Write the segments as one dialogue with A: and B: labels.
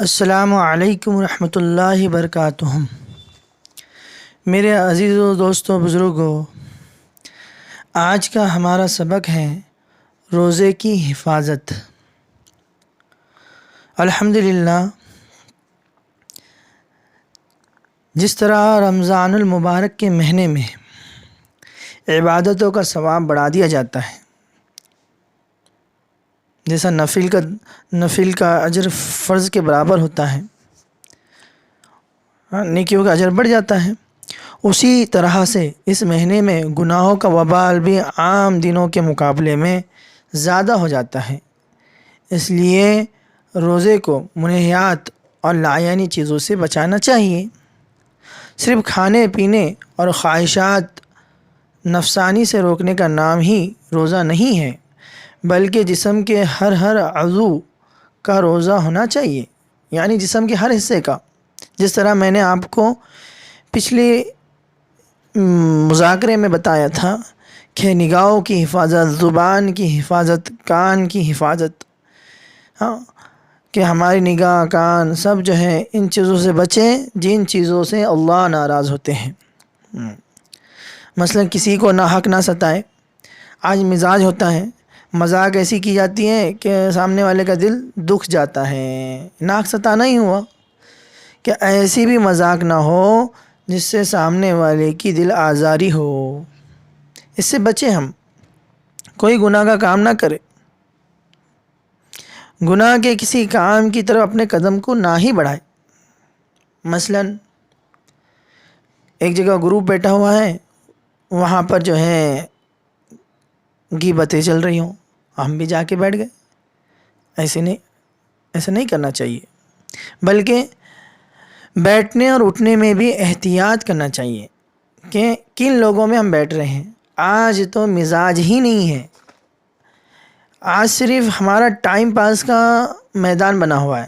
A: السلام علیکم ورحمۃ اللہ وبرکاتہ۔ میرے عزیز و دوستوں بزرگوں، آج کا ہمارا سبق ہے روزے کی حفاظت۔ الحمدللہ، جس طرح رمضان المبارک کے مہینے میں عبادتوں کا ثواب بڑھا دیا جاتا ہے، جیسا نفل کا اجر فرض کے برابر ہوتا ہے، نیکیوں کا اجر بڑھ جاتا ہے، اسی طرح سے اس مہینے میں گناہوں کا وبال بھی عام دنوں کے مقابلے میں زیادہ ہو جاتا ہے۔ اس لیے روزے کو منہیات اور لایعنی چیزوں سے بچانا چاہیے۔ صرف کھانے پینے اور خواہشات نفسانی سے روکنے کا نام ہی روزہ نہیں ہے، بلکہ جسم کے ہر عضو کا روزہ ہونا چاہیے، یعنی جسم کے ہر حصے کا۔ جس طرح میں نے آپ کو پچھلے مذاکرے میں بتایا تھا کہ نگاہوں کی حفاظت، زبان کی حفاظت، کان کی حفاظت، کہ ہماری نگاہ، کان سب جو ہے ان چیزوں سے بچیں جن چیزوں سے اللہ ناراض ہوتے ہیں۔ مثلا کسی کو ناحق نہ ستائے۔ آج مزاج ہوتا ہے، مذاق ایسی کی جاتی ہے کہ سامنے والے کا دل دکھ جاتا ہے۔ ناحق ستانا ہی ہوا کہ ایسی بھی مذاق نہ ہو جس سے سامنے والے کی دل آزاری ہو۔ اس سے بچیں ہم، کوئی گناہ کا کام نہ کرے، گناہ کے کسی کام کی طرف اپنے قدم کو نہ ہی بڑھائے۔ مثلا ایک جگہ گروپ بیٹھا ہوا ہے، وہاں پر جو ہے غیبتیں چل رہی ہوں، ہم بھی جا کے بیٹھ گئے۔ ایسا نہیں کرنا چاہیے، بلکہ بیٹھنے اور اٹھنے میں بھی احتیاط کرنا چاہیے کہ کن لوگوں میں ہم بیٹھ رہے ہیں۔ آج تو مزاج ہی نہیں ہے، آج صرف ہمارا ٹائم پاس کا میدان بنا ہوا ہے۔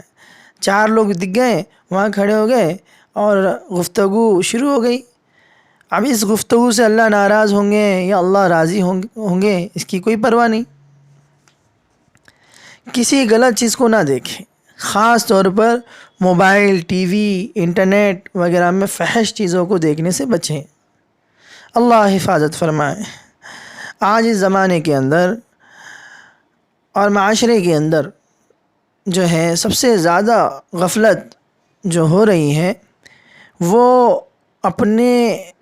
A: چار لوگ دکھ گئے، وہاں کھڑے ہو گئے اور گفتگو شروع ہو گئی۔ اب اس گفتگو سے اللہ ناراض ہوں گے یا اللہ راضی ہوں گے، اس کی کوئی پرواہ نہیں۔ کسی غلط چیز کو نہ دیکھیں، خاص طور پر موبائل، ٹی وی، انٹرنیٹ وغیرہ میں فحش چیزوں کو دیکھنے سے بچیں۔ اللہ حفاظت فرمائے۔ آج اس زمانے کے اندر اور معاشرے کے اندر جو ہے سب سے زیادہ غفلت جو ہو رہی ہے، وہ اپنے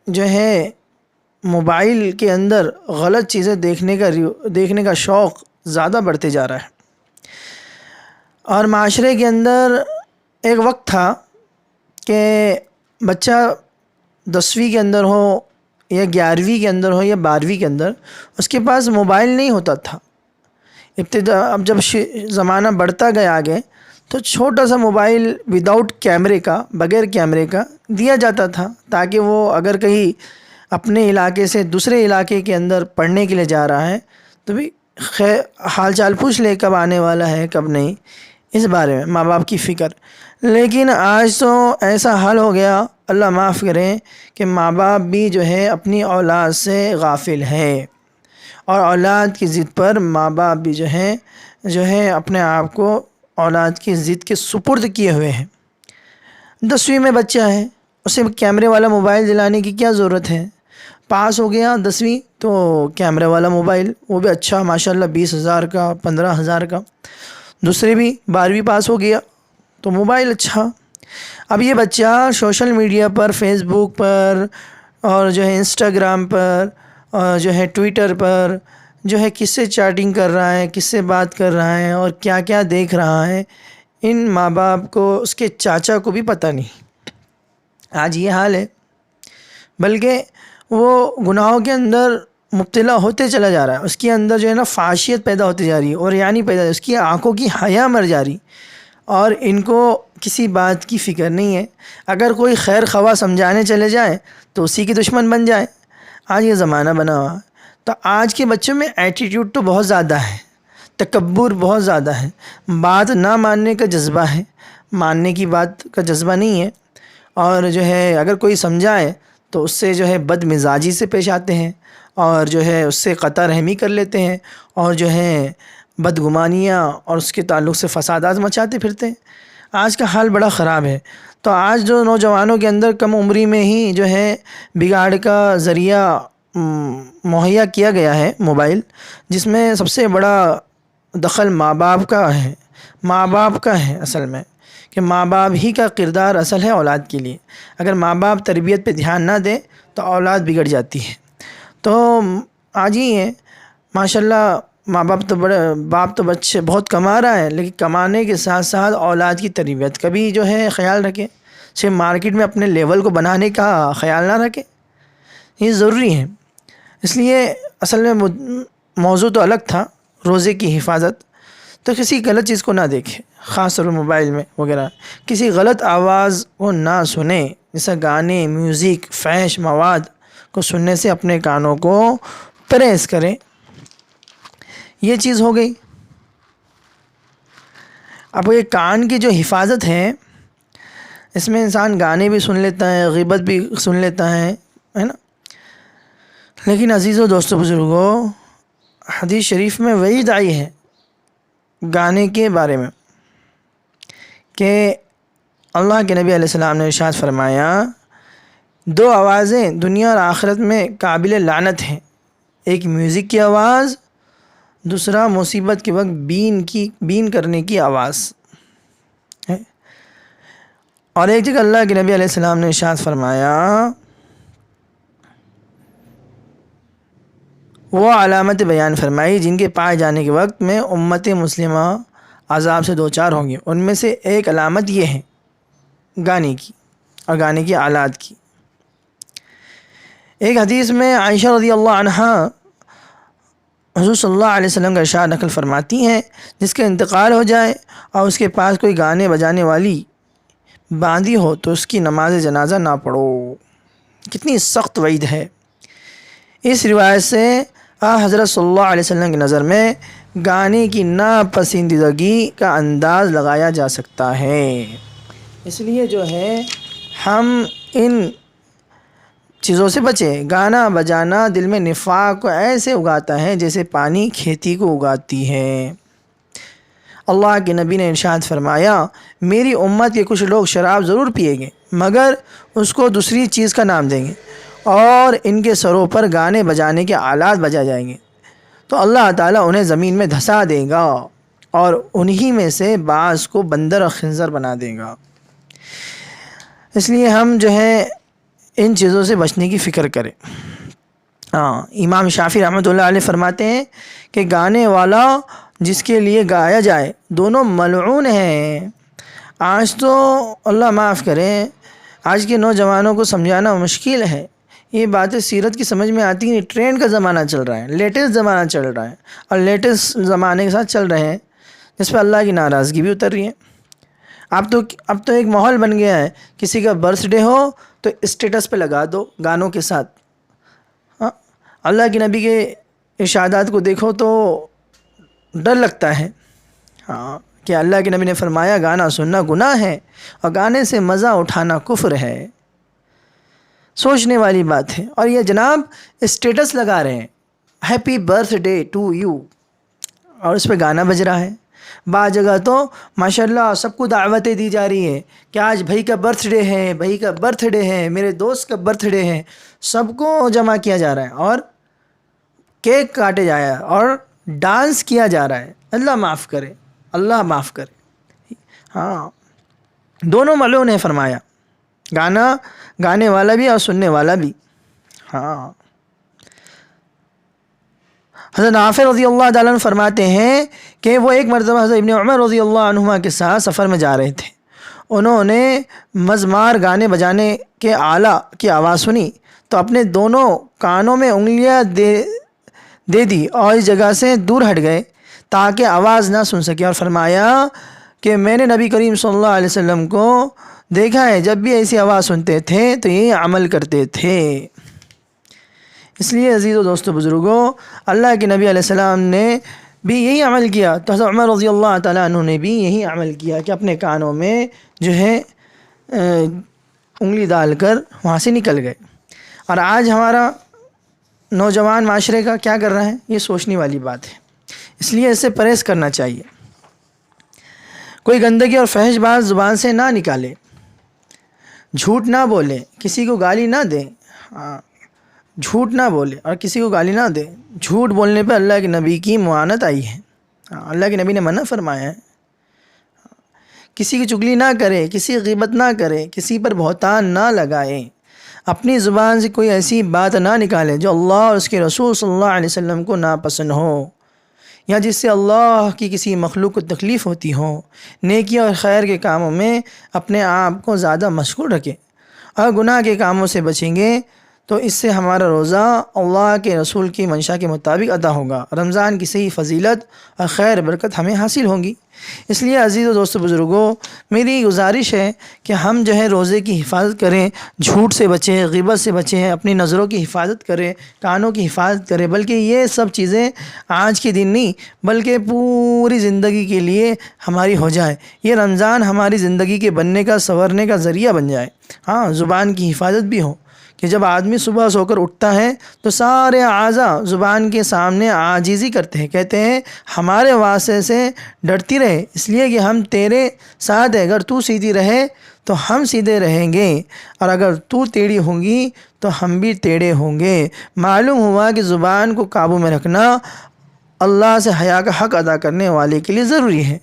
A: جو ہے موبائل کے اندر غلط چیزیں دیکھنے کا شوق زیادہ بڑھتے جا رہا ہے۔ اور معاشرے کے اندر ایک وقت تھا کہ بچہ 10ویں کے اندر ہو یا 11ویں کے اندر ہو یا 12ویں کے اندر، اس کے پاس موبائل نہیں ہوتا تھا۔ اب جب زمانہ بڑھتا گیا آگے تو چھوٹا سا موبائل وداؤٹ کیمرے کا، بغیر کیمرے کا دیا جاتا تھا، تاکہ وہ اگر کہیں اپنے علاقے سے دوسرے علاقے کے اندر پڑھنے کے لیے جا رہا ہے تو بھی حال چال پوچھ لے کب آنے والا ہے کب نہیں، اس بارے میں ماں باپ کی فکر۔ لیکن آج تو ایسا حال ہو گیا، اللہ معاف کریں، کہ ماں باپ بھی جو ہے اپنی اولاد سے غافل ہے، اور اولاد کی ضد پر ماں باپ بھی جو ہے اپنے آپ کو اولاد کی ضد کے سپرد کیے ہوئے ہیں۔ 10ویں میں بچہ ہے، اسے کیمرے والا موبائل دلانے کی کیا ضرورت ہے؟ پاس ہو گیا 10ویں تو کیمرے والا موبائل، وہ بھی اچھا ماشاءاللہ 20,000 کا، 15,000 کا۔ دوسرے بھی 12ویں پاس ہو گیا تو موبائل اچھا۔ اب یہ بچہ سوشل میڈیا پر، فیس بک پر اور جو ہے انسٹاگرام پر اور جو ہے ٹویٹر پر جو ہے کس سے چیٹنگ کر رہا ہے، کس سے بات کر رہا ہے اور کیا کیا دیکھ رہا ہے، ان ماں باپ کو، اس کے چاچا کو بھی پتہ نہیں۔ آج یہ حال ہے، بلکہ وہ گناہوں کے اندر مبتلا ہوتے چلا جا رہا ہے، اس کے اندر جو ہے نا فحاشیت پیدا ہوتی جا رہی ہے اور یعنی پیدا، اس کی آنکھوں کی حیا مر جا رہی، اور ان کو کسی بات کی فکر نہیں ہے۔ اگر کوئی خیر خواہ سمجھانے چلے جائے تو اسی کی دشمن بن جائے۔ آج یہ زمانہ بنا ہوا، تو آج کے بچوں میں ایٹیٹیوڈ تو بہت زیادہ ہے، تکبر بہت زیادہ ہے، بات نہ ماننے کا جذبہ ہے، ماننے کی بات کا جذبہ نہیں ہے، اور جو ہے اگر کوئی سمجھائے تو اس سے جو ہے بد مزاجی سے پیش آتے ہیں، اور جو ہے اس سے قطع رحمی کر لیتے ہیں، اور جو ہے بدگمانیاں اور اس کے تعلق سے فسادات مچاتے پھرتے ہیں۔ آج کا حال بڑا خراب ہے۔ تو آج جو نوجوانوں کے اندر کم عمری میں ہی جو ہے بگاڑ کا ذریعہ مہیا کیا گیا ہے موبائل، جس میں سب سے بڑا دخل ماں باپ کا ہے۔ ماں باپ کا ہے اصل میں، کہ ماں باپ ہی کا کردار اصل ہے اولاد کے لیے۔ اگر ماں باپ تربیت پہ دھیان نہ دیں تو اولاد بگڑ جاتی ہے۔ تو آج ہی ہے ماشاء اللہ، ماں باپ تو بچے بہت کما رہا ہے، لیکن کمانے کے ساتھ ساتھ اولاد کی تربیت کا بھی جو ہے خیال رکھے، صرف مارکیٹ میں اپنے لیول کو بنانے کا خیال نہ رکھے، یہ ضروری ہے۔ اس لیے اصل میں موضوع تو الگ تھا، روزے کی حفاظت، تو کسی غلط چیز کو نہ دیکھے، خاص طور پر موبائل میں وغیرہ کسی غلط آواز کو نہ سنیں، جیسا گانے، میوزک، فحش مواد کو سننے سے اپنے کانوں کو پرہیز کریں۔ یہ چیز ہو گئی۔ اب یہ کان کی جو حفاظت ہے، اس میں انسان گانے بھی سن لیتا ہے، غیبت بھی سن لیتا ہے نا۔ لیکن عزیزو، دوستو، بزرگو، حدیث شریف میں وعید آئی ہے گانے کے بارے میں، کہ اللہ کے نبی علیہ السلام نے ارشاد فرمایا، دو آوازیں دنیا اور آخرت میں قابل لعنت ہیں، ایک میوزک کی آواز، دوسرا مصیبت کے وقت بین کرنے کی آواز ہے۔ اور ایک جگہ اللہ کے نبی علیہ السلام نے ارشاد فرمایا، وہ علامت بیان فرمائی جن کے پائے جانے کے وقت میں امت مسلمہ عذاب سے دوچار ہوں گی، ان میں سے ایک علامت یہ ہے گانے کی اور گانے کی آلات کی۔ ایک حدیث میں عائشہ رضی اللہ عنہا حضور صلی اللہ علیہ وسلم کا ارشاد نقل فرماتی ہیں، جس کا انتقال ہو جائے اور اس کے پاس کوئی گانے بجانے والی باندھی ہو تو اس کی نماز جنازہ نہ پڑھو۔ کتنی سخت وعید ہے۔ اس روایت سے حضرت صلی اللہ علیہ وسلم کی نظر میں گانے کی ناپسندیدگی کا انداز لگایا جا سکتا ہے۔ اس لیے جو ہے ہم ان چیزوں سے بچیں۔ گانا بجانا دل میں نفاق کو ایسے اگاتا ہے جیسے پانی کھیتی کو اگاتی ہے۔ اللہ کے نبی نے ارشاد فرمایا، میری امت کے کچھ لوگ شراب ضرور پیئیں گے مگر اس کو دوسری چیز کا نام دیں گے، اور ان کے سروں پر گانے بجانے کے آلات بجا جائیں گے، تو اللہ تعالیٰ انہیں زمین میں دھسا دے گا اور انہی میں سے بعض کو بندر اور خنزر بنا دے گا۔ اس لیے ہم جو ہے ان چیزوں سے بچنے کی فکر کریں۔ امام شافعی رحمۃ اللہ علیہ فرماتے ہیں کہ گانے والا جس کے لیے گایا جائے دونوں ملعون ہیں۔ آج تو اللہ معاف کرے، آج کے نوجوانوں کو سمجھانا مشکل ہے، یہ باتیں سیرت کی سمجھ میں آتی نہیں۔ ٹرینڈ کا زمانہ چل رہا ہے، لیٹسٹ زمانہ چل رہا ہے، اور لیٹسٹ زمانے کے ساتھ چل رہے ہیں، جس پہ اللہ کی ناراضگی بھی اتر رہی ہے۔ اب تو ایک ماحول بن گیا ہے، کسی کا برتھ ڈے ہو تو اسٹیٹس پہ لگا دو گانوں کے ساتھ۔ اللہ کے نبی کے ارشادات کو دیکھو تو ڈر لگتا ہے کہ اللہ کے نبی نے فرمایا گانا سننا گناہ ہے اور گانے سے مزہ اٹھانا کفر ہے۔ سوچنے والی بات ہے۔ اور یہ جناب اسٹیٹس لگا رہے ہیں، ہیپی برتھ ڈے ٹو یو، اور اس پہ گانا بج رہا ہے۔ بعض جگہ تو ماشاءاللہ سب کو دعوتیں دی جا رہی ہیں کہ آج بھائی کا برتھ ڈے ہے، بھائی کا برتھ ڈے ہے، میرے دوست کا برتھ ڈے ہے، سب کو جمع کیا جا رہا ہے اور کیک کاٹے جا رہا ہے اور ڈانس کیا جا رہا ہے۔ اللہ معاف کرے، اللہ معاف کرے۔ دونوں ملعون نے فرمایا، گانے والا بھی اور سننے والا بھی۔ حضرت نافع رضی اللہ تعالیٰ عنہ فرماتے ہیں کہ وہ ایک مرتبہ حضرت ابن عمر رضی اللہ عنہما کے ساتھ سفر میں جا رہے تھے، انہوں نے مزمار گانے بجانے کے آلہ کی آواز سنی تو اپنے دونوں کانوں میں انگلیاں دے دی اور اس جگہ سے دور ہٹ گئے تاکہ آواز نہ سن سکے، اور فرمایا کہ میں نے نبی کریم صلی اللہ علیہ وسلم کو دیکھا ہے، جب بھی ایسی آواز سنتے تھے تو یہی عمل کرتے تھے۔ اس لیے عزیز و دوستو بزرگوں، اللہ کے نبی علیہ السلام نے بھی یہی عمل کیا، تو حضرت عمر رضی اللہ تعالیٰ عنہ نے بھی یہی عمل کیا کہ اپنے کانوں میں جو ہے انگلی ڈال کر وہاں سے نکل گئے۔ اور آج ہمارا نوجوان معاشرے کا کیا کر رہا ہے، یہ سوچنے والی بات ہے۔ اس لیے اس سے پرہیز کرنا چاہیے۔ کوئی گندگی اور فحش بات زبان سے نہ نکالے، جھوٹ نہ بولے، کسی کو گالی نہ دے، جھوٹ نہ بولے اور کسی کو گالی نہ دے۔ جھوٹ بولنے پہ اللہ کے نبی کی معانت آئی ہے، اللہ کے نبی نے منع فرمایا ہے۔ کسی کی چگلی نہ کرے، کسی کی غیبت نہ کرے، کسی پر بہتان نہ لگائے، اپنی زبان سے کوئی ایسی بات نہ نکالے جو اللہ اور اس کے رسول صلی اللہ علیہ وسلم کو ناپسند ہو، یا جس سے اللہ کی کسی مخلوق کو تکلیف ہوتی ہو۔ نیکی اور خیر کے کاموں میں اپنے آپ کو زیادہ مشغول رکھے، اور گناہ کے کاموں سے بچیں گے تو اس سے ہمارا روزہ اللہ کے رسول کی منشا کے مطابق ادا ہوگا، رمضان کی صحیح فضیلت اور خیر برکت ہمیں حاصل ہوگی۔ اس لیے عزیز و دوست بزرگوں، میری گزارش ہے کہ ہم جو ہے روزے کی حفاظت کریں، جھوٹ سے بچیں، غیبت سے بچیں، اپنی نظروں کی حفاظت کریں، کانوں کی حفاظت کریں، بلکہ یہ سب چیزیں آج کے دن نہیں بلکہ پوری زندگی کے لیے ہماری ہو جائے۔ یہ رمضان ہماری زندگی کے بننے کا، سنورنے کا ذریعہ بن جائے۔ ہاں، زبان کی حفاظت بھی ہو کہ جب آدمی صبح سو کر اٹھتا ہے تو سارے اعضاء زبان کے سامنے عاجزی کرتے ہیں، کہتے ہیں ہمارے واسطے سے ڈرتی رہے، اس لیے کہ ہم تیرے ساتھ ہیں، اگر تو سیدھی رہے تو ہم سیدھے رہیں گے، اور اگر تو ٹیڑھی ہوں گی تو ہم بھی ٹیڑھے ہوں گے۔ معلوم ہوا کہ زبان کو قابو میں رکھنا اللہ سے حیا کا حق ادا کرنے والے کے لیے ضروری ہے،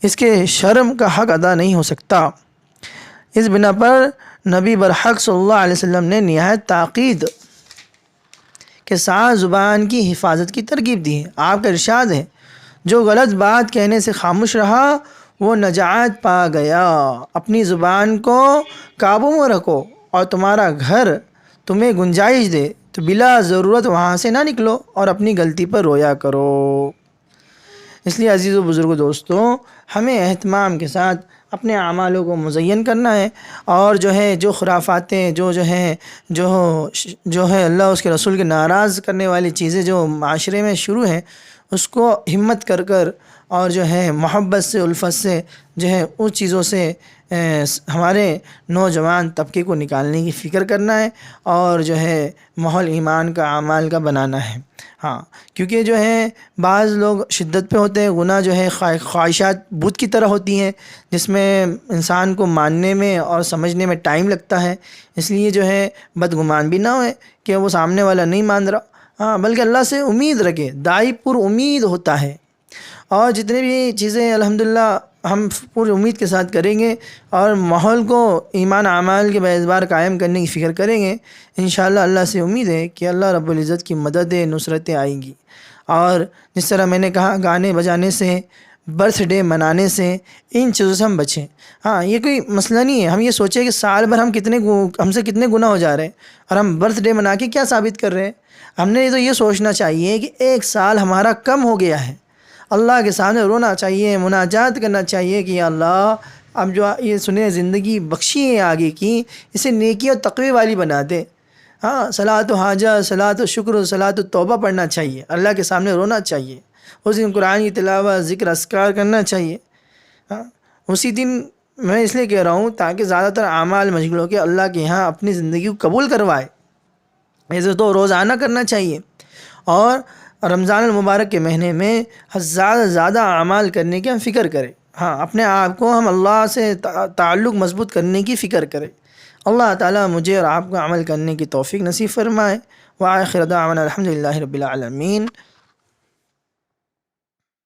A: اس کے شرم کا حق ادا نہیں ہو سکتا۔ اس بنا پر نبی برحق صلی اللہ علیہ وسلم نے نہایت تاکید کے ساتھ زبان کی حفاظت کی ترغیب دی ہے۔ آپ کا ارشاد ہے، جو غلط بات کہنے سے خاموش رہا وہ نجات پا گیا۔ اپنی زبان کو قابو میں رکھو، اور تمہارا گھر تمہیں گنجائش دے تو بلا ضرورت وہاں سے نہ نکلو اور اپنی غلطی پر رویا کرو۔ اس لیے عزیز و بزرگ دوستوں، ہمیں اہتمام کے ساتھ اپنے اعمالوں کو مزین کرنا ہے، اور جو خرافاتیں جو ہے اللہ اس کے رسول کے ناراض کرنے والی چیزیں جو معاشرے میں شروع ہیں، اس کو ہمت کر اور محبت سے، الفت سے اس چیزوں سے ہمارے نوجوان طبقے کو نکالنے کی فکر کرنا ہے، اور ماحول ایمان کا، اعمال کا بنانا ہے۔ ہاں، کیونکہ بعض لوگ شدت پہ ہوتے ہیں، گناہ خواہشات بت کی طرح ہوتی ہیں جس میں انسان کو ماننے میں اور سمجھنے میں ٹائم لگتا ہے، اس لیے بدگمان بھی نہ ہوئے کہ وہ سامنے والا نہیں مان رہا، ہاں، بلکہ اللہ سے امید رکھے۔ داعی پر امید ہوتا ہے، اور جتنے بھی چیزیں الحمدللہ ہم پوری امید کے ساتھ کریں گے اور ماحول کو ایمان اعمال کے اعتبار قائم کرنے کی فکر کریں گے، انشاءاللہ اللہ سے امید ہے کہ اللہ رب العزت کی مدد نصرتیں آئیں گی۔ اور جس طرح میں نے کہا، گانے بجانے سے، برتھ ڈے منانے سے، ان چیزوں سے ہم بچیں۔ ہاں، یہ کوئی مسئلہ نہیں ہے ہم یہ سوچیں کہ سال بھر ہم سے کتنے گناہ ہو جا رہے ہیں اور ہم برتھ ڈے منا کے کیا ثابت کر رہے ہیں۔ ہم نے تو یہ سوچنا چاہیے کہ ایک سال ہمارا کم ہو گیا ہے، اللہ کے سامنے رونا چاہیے، مناجات کرنا چاہیے کہ یا اللہ، اب جو یہ سنے زندگی بخشی ہے آگے کی، اسے نیکی اور تقوی والی بنا دے۔ ہاں، صلاۃ و حاجت، صلاۃ و شکر، صلاۃ و توبہ پڑھنا چاہیے، اللہ کے سامنے رونا چاہیے، اس دن قرآن کی تلاوت، ذکر، اذکار کرنا چاہیے۔ ہاں، اسی دن میں اس لیے کہہ رہا ہوں تاکہ زیادہ تر اعمال مشغول ہو کے اللہ کے یہاں اپنی زندگی کو قبول کروائے۔ ایسے تو روزانہ کرنا چاہیے، اور رمضان المبارک کے مہینے میں زیادہ سے زیادہ اعمال کرنے کی ہم فکر کریں۔ ہاں، اپنے آپ کو ہم اللہ سے تعلق مضبوط کرنے کی فکر کریں۔ اللہ تعالیٰ مجھے اور آپ کو عمل کرنے کی توفیق نصیب فرمائے۔ وآخر دعوانا الحمدللہ رب العالمین۔